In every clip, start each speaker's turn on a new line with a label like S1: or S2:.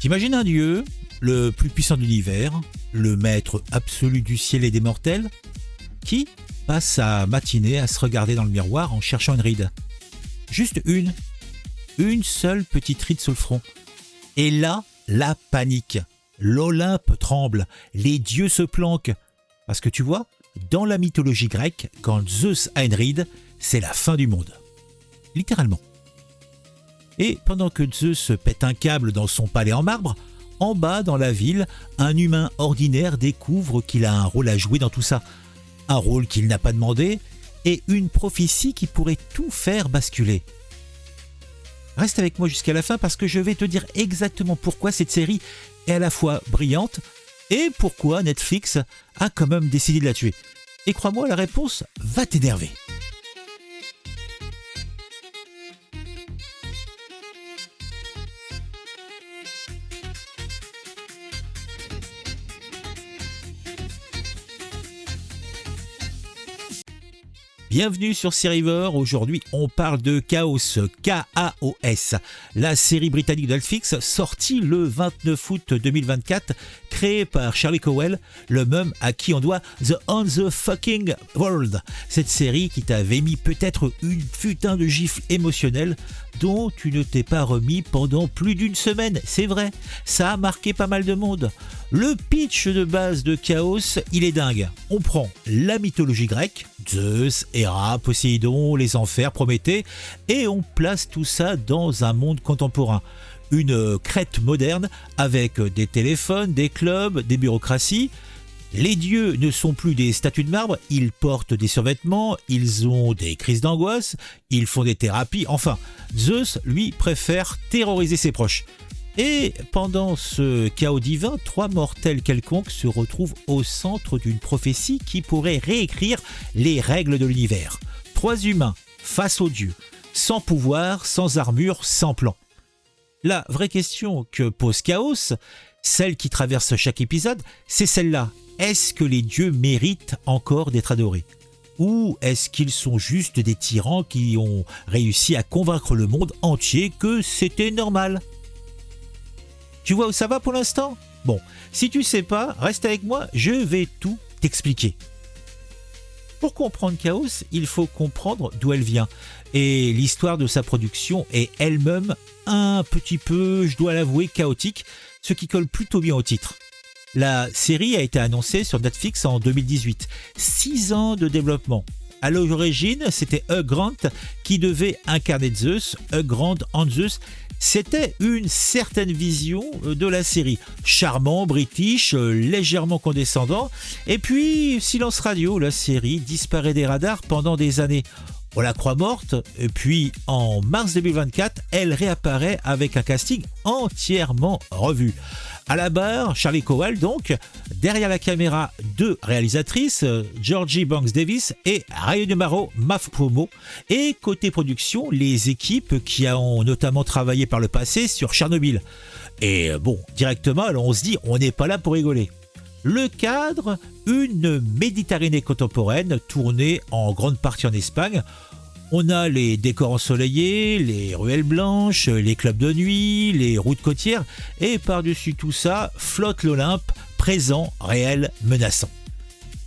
S1: T'imagines un dieu, le plus puissant de l'univers, le maître absolu du ciel et des mortels, qui passe sa matinée à se regarder dans le miroir en cherchant une ride. Juste une seule petite ride sur le front. Et là, la panique. L'Olympe tremble, les dieux se planquent. Parce que tu vois, dans la mythologie grecque, quand Zeus a une ride, c'est la fin du monde. Littéralement. Et pendant que Zeus pète un câble dans son palais en marbre, en bas dans la ville, un humain ordinaire découvre qu'il a un rôle à jouer dans tout ça. Un rôle qu'il n'a pas demandé et une prophétie qui pourrait tout faire basculer. Reste avec moi jusqu'à la fin parce que je vais te dire exactement pourquoi cette série est à la fois brillante et pourquoi Netflix a quand même décidé de la tuer. Et crois-moi, la réponse va t'énerver. Bienvenue sur Sérivore, aujourd'hui on parle de Chaos, K-A-O-S, la série britannique de Netflix sortie le 29 août 2024, créée par Charlie Cowell, le même à qui on doit The On the Fucking World, cette série qui t'avait mis peut-être une putain de gifle émotionnelle dont tu ne t'es pas remis pendant plus d'une semaine, c'est vrai, ça a marqué pas mal de monde. Le pitch de base de Chaos, il est dingue. On prend la mythologie grecque, Zeus, Héra, Poséidon, les enfers, Prométhée, et on place tout ça dans un monde contemporain. Une Crète moderne avec des téléphones, des clubs, des bureaucraties. Les dieux ne sont plus des statues de marbre, ils portent des survêtements, ils ont des crises d'angoisse, ils font des thérapies, enfin, Zeus, lui, préfère terroriser ses proches. Et pendant ce chaos divin, 3 mortels quelconques se retrouvent au centre d'une prophétie qui pourrait réécrire les règles de l'univers. 3 humains face aux dieux, sans pouvoir, sans armure, sans plan. La vraie question que pose Chaos, celle qui traverse chaque épisode, c'est celle-là. Est-ce que les dieux méritent encore d'être adorés ? Ou est-ce qu'ils sont juste des tyrans qui ont réussi à convaincre le monde entier que c'était normal ? Tu vois où ça va pour l'instant ? Bon, si tu sais pas, reste avec moi, je vais tout t'expliquer. Pour comprendre Chaos, il faut comprendre d'où elle vient. Et l'histoire de sa production est elle-même un petit peu, je dois l'avouer, chaotique, ce qui colle plutôt bien au titre. La série a été annoncée sur Netflix en 2018. 6 ans de développement. À l'origine, c'était Hugh Grant qui devait incarner Zeus, Hugh Grant en Zeus. C'était une certaine vision de la série. Charmant, british, légèrement condescendant. Et puis, silence radio, la série disparaît des radars pendant des années. On la croit morte, et puis en mars 2024, elle réapparaît avec un casting entièrement revu. À la barre, Charlie Cowell donc, derrière la caméra, 2 réalisatrices, Georgie Banks-Davis et Ryan Maro Mafpromo, et côté production, les équipes qui ont notamment travaillé par le passé sur Tchernobyl. Et bon, directement, alors on se dit, on n'est pas là pour rigoler. Le cadre, une Méditerranée contemporaine tournée en grande partie en Espagne. On a les décors ensoleillés, les ruelles blanches, les clubs de nuit, les routes côtières, et par-dessus tout ça, flotte l'Olympe, présent, réel, menaçant.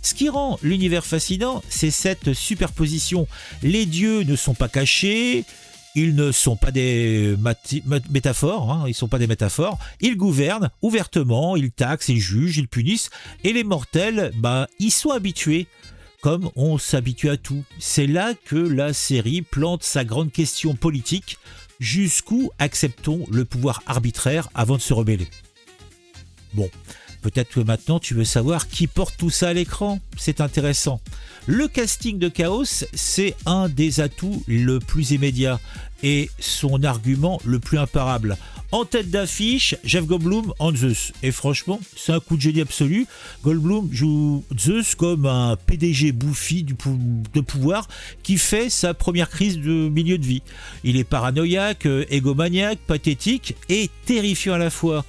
S1: Ce qui rend l'univers fascinant, c'est cette superposition. Les dieux ne sont pas cachés, ils ne sont pas des métaphores, ils sont pas des métaphores, ils gouvernent ouvertement, ils taxent, ils jugent, ils punissent, et les mortels, ils sont habitués. Comme on s'habitue à tout. C'est là que la série plante sa grande question politique. Jusqu'où acceptons le pouvoir arbitraire avant de se rebeller ? Bon, peut-être que maintenant tu veux savoir qui porte tout ça à l'écran. C'est intéressant. Le casting de Chaos, c'est un des atouts le plus immédiat et son argument le plus imparable. En tête d'affiche, Jeff Goldblum en Zeus. Et franchement, c'est un coup de génie absolu. Goldblum joue Zeus comme un PDG bouffi de pouvoir qui fait sa première crise de milieu de vie. Il est paranoïaque, égomaniaque, pathétique et terrifiant à la fois.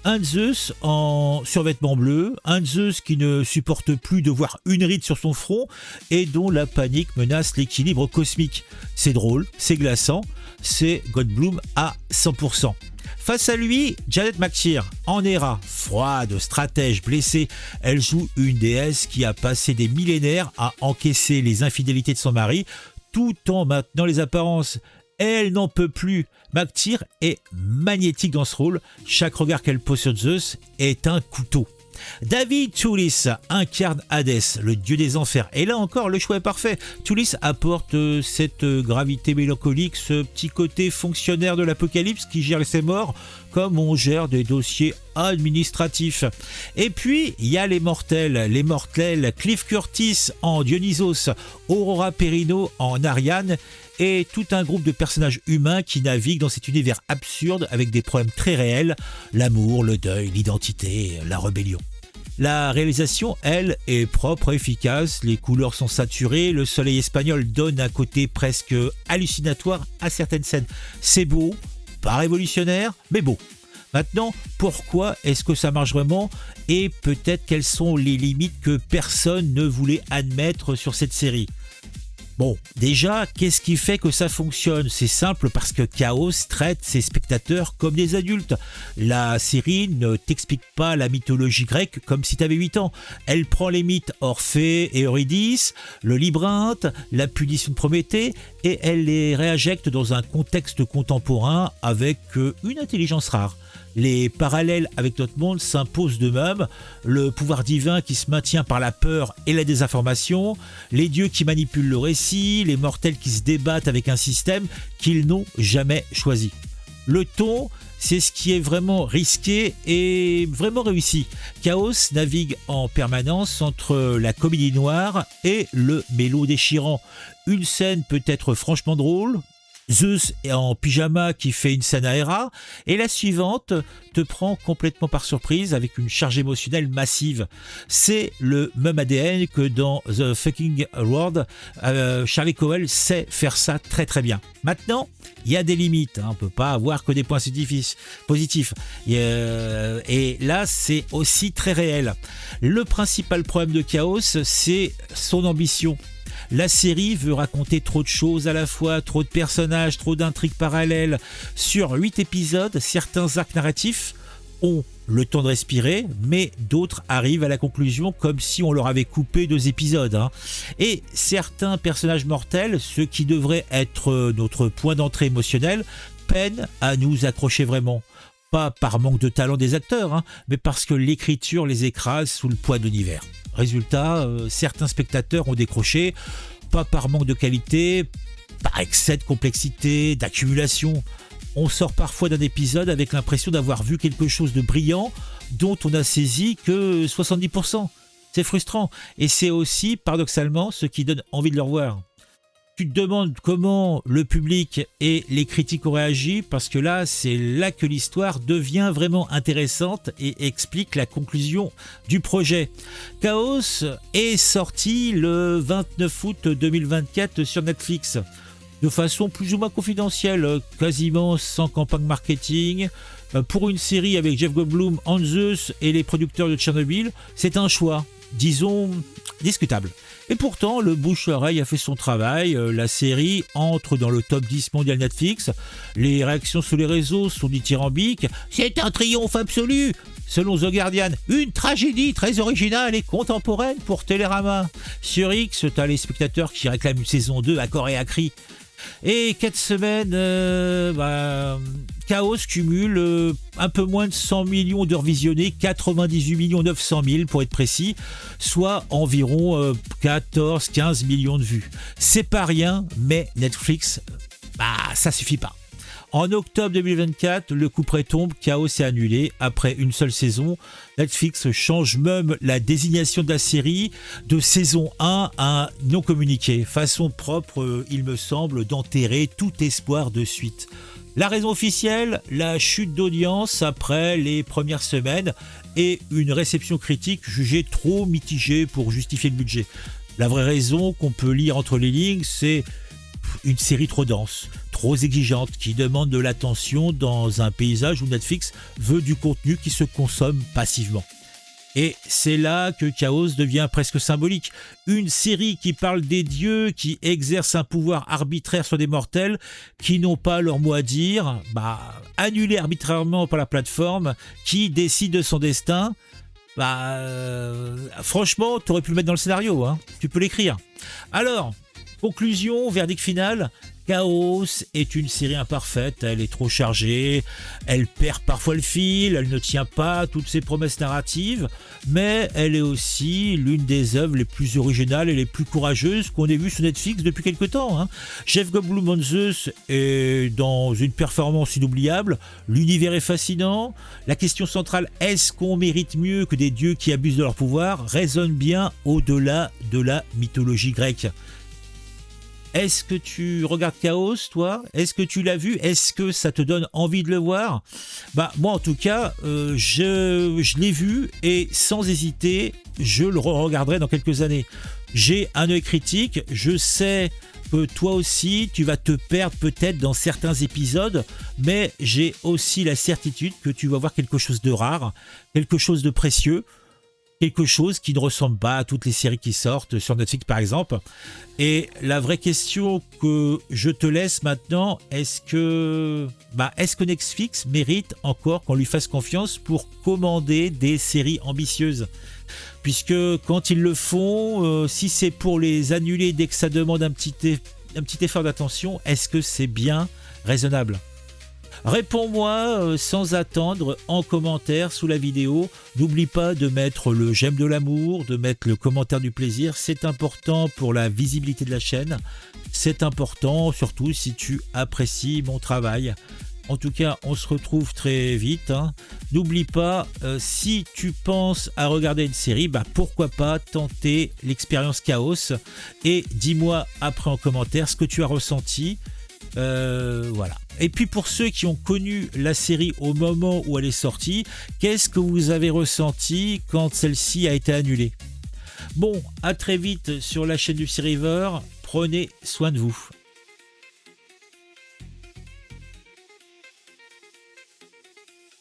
S1: Un Zeus en survêtement bleu, un Zeus qui ne supporte plus de voir une ride sur son front et dont la panique menace l'équilibre cosmique. C'est drôle, c'est glaçant, c'est Goldblum à 100%. Face à lui, Janet McTeer, en Hera, froide, stratège, blessée, elle joue une déesse qui a passé des millénaires à encaisser les infidélités de son mari, tout en maintenant les apparences. Elle n'en peut plus. McTeer est magnétique dans ce rôle, chaque regard qu'elle pose sur Zeus est un couteau. David Thewlis incarne Hadès, le dieu des enfers. Et là encore, le choix est parfait. Thewlis apporte cette gravité mélancolique, ce petit côté fonctionnaire de l'apocalypse qui gère ses morts comme on gère des dossiers administratifs. Et puis, il y a les mortels Cliff Curtis en Dionysos, Aurora Perino en Ariane, et tout un groupe de personnages humains qui naviguent dans cet univers absurde avec des problèmes très réels, l'amour, le deuil, l'identité, la rébellion. La réalisation, elle, est propre et efficace, les couleurs sont saturées, le soleil espagnol donne un côté presque hallucinatoire à certaines scènes. C'est beau, pas révolutionnaire, mais beau. Maintenant, pourquoi est-ce que ça marche vraiment et peut-être quelles sont les limites que personne ne voulait admettre sur cette série ? Bon, déjà, qu'est-ce qui fait que ça fonctionne ? C'est simple parce que Chaos traite ses spectateurs comme des adultes. La série ne t'explique pas la mythologie grecque comme si tu avais 8 ans. Elle prend les mythes Orphée et Eurydice, le labyrinthe, la punition de Prométhée, et elle les réinjecte dans un contexte contemporain avec une intelligence rare. Les parallèles avec notre monde s'imposent d'eux-mêmes, le pouvoir divin qui se maintient par la peur et la désinformation, les dieux qui manipulent le récit, les mortels qui se débattent avec un système qu'ils n'ont jamais choisi. Le ton, c'est ce qui est vraiment risqué et vraiment réussi. Chaos navigue en permanence entre la comédie noire et le mélo déchirant. Une scène peut être franchement drôle, Zeus est en pyjama qui fait une scène à Hera, et la suivante te prend complètement par surprise avec une charge émotionnelle massive. C'est le même ADN que dans The Fucking World. Charlie Cowell sait faire ça très très bien. Maintenant, il y a des limites, on ne peut pas avoir que des points positifs. Et là, c'est aussi très réel. Le principal problème de Chaos, c'est son ambition. La série veut raconter trop de choses à la fois, trop de personnages, trop d'intrigues parallèles. Sur 8 épisodes, certains arcs narratifs ont le temps de respirer, mais d'autres arrivent à la conclusion comme si on leur avait coupé 2 épisodes. Et certains personnages mortels, ceux qui devraient être notre point d'entrée émotionnel, peinent à nous accrocher vraiment. Pas par manque de talent des acteurs, mais parce que l'écriture les écrase sous le poids de l'univers. Résultat, certains spectateurs ont décroché, pas par manque de qualité, par excès de complexité, d'accumulation. On sort parfois d'un épisode avec l'impression d'avoir vu quelque chose de brillant dont on n'a saisi que 70%. C'est frustrant et c'est aussi, paradoxalement, ce qui donne envie de le revoir. Tu te demandes comment le public et les critiques ont réagi parce que là, c'est là que l'histoire devient vraiment intéressante et explique la conclusion du projet. Chaos est sorti le 29 août 2024 sur Netflix de façon plus ou moins confidentielle, quasiment sans campagne marketing. Pour une série avec Jeff Goldblum, Hans Zeus et les producteurs de Tchernobyl, c'est un choix, disons, discutable. Et pourtant, le bouche-oreille a fait son travail, la série entre dans le top 10 mondial Netflix, les réactions sur les réseaux sont dithyrambiques, c'est un triomphe absolu. Selon The Guardian, une tragédie très originale et contemporaine pour Télérama. Sur X, t'as les spectateurs qui réclament une saison 2 à corps et à cri. Et 4 semaines, Chaos cumule un peu moins de 100 millions d'heures visionnées, 98 900 000 pour être précis, soit environ 14-15 millions de vues. C'est pas rien, mais Netflix, ça suffit pas. En octobre 2024, le couperet tombe, Chaos est annulé. Après une seule saison, Netflix change même la désignation de la série de saison 1 à non communiqué. Façon propre, il me semble, d'enterrer tout espoir de suite. La raison officielle, la chute d'audience après les premières semaines et une réception critique jugée trop mitigée pour justifier le budget. La vraie raison qu'on peut lire entre les lignes, c'est une série trop dense, trop exigeante, qui demande de l'attention dans un paysage où Netflix veut du contenu qui se consomme passivement. Et c'est là que Chaos devient presque symbolique. Une série qui parle des dieux, qui exercent un pouvoir arbitraire sur des mortels, qui n'ont pas leur mot à dire, annulée arbitrairement par la plateforme, qui décide de son destin. Franchement, tu aurais pu le mettre dans le scénario, hein. Tu peux l'écrire. Alors, conclusion, verdict final. Chaos est une série imparfaite, elle est trop chargée, elle perd parfois le fil, elle ne tient pas à toutes ses promesses narratives, mais elle est aussi l'une des œuvres les plus originales et les plus courageuses qu'on ait vues sur Netflix depuis quelque temps, hein. Jeff Goldblum en Zeus est dans une performance inoubliable, l'univers est fascinant, la question centrale « est-ce qu'on mérite mieux que des dieux qui abusent de leur pouvoir ?» résonne bien au-delà de la mythologie grecque. Est-ce que tu regardes Chaos, toi? Est-ce que tu l'as vu? Est-ce que ça te donne envie de le voir? Moi, en tout cas, je l'ai vu et sans hésiter, je le regarderai dans quelques années. J'ai un œil critique, je sais que toi aussi, tu vas te perdre peut-être dans certains épisodes, mais j'ai aussi la certitude que tu vas voir quelque chose de rare, quelque chose de précieux, quelque chose qui ne ressemble pas à toutes les séries qui sortent sur Netflix par exemple. Et la vraie question que je te laisse maintenant, est-ce que Netflix mérite encore qu'on lui fasse confiance pour commander des séries ambitieuses? Puisque quand ils le font, si c'est pour les annuler dès que ça demande un petit effort d'attention, est-ce que c'est bien raisonnable? Réponds-moi sans attendre en commentaire sous la vidéo. N'oublie pas de mettre le j'aime de l'amour, de mettre le commentaire du plaisir. C'est important pour la visibilité de la chaîne. C'est important surtout si tu apprécies mon travail. En tout cas, on se retrouve très vite, hein. N'oublie pas, si tu penses à regarder une série, pourquoi pas tenter l'expérience Chaos. Et dis-moi après en commentaire ce que tu as ressenti. Voilà. Et puis pour ceux qui ont connu la série au moment où elle est sortie, qu'est-ce que vous avez ressenti quand celle-ci a été annulée? Bon, à très vite sur la chaîne du Seriver, prenez soin de vous.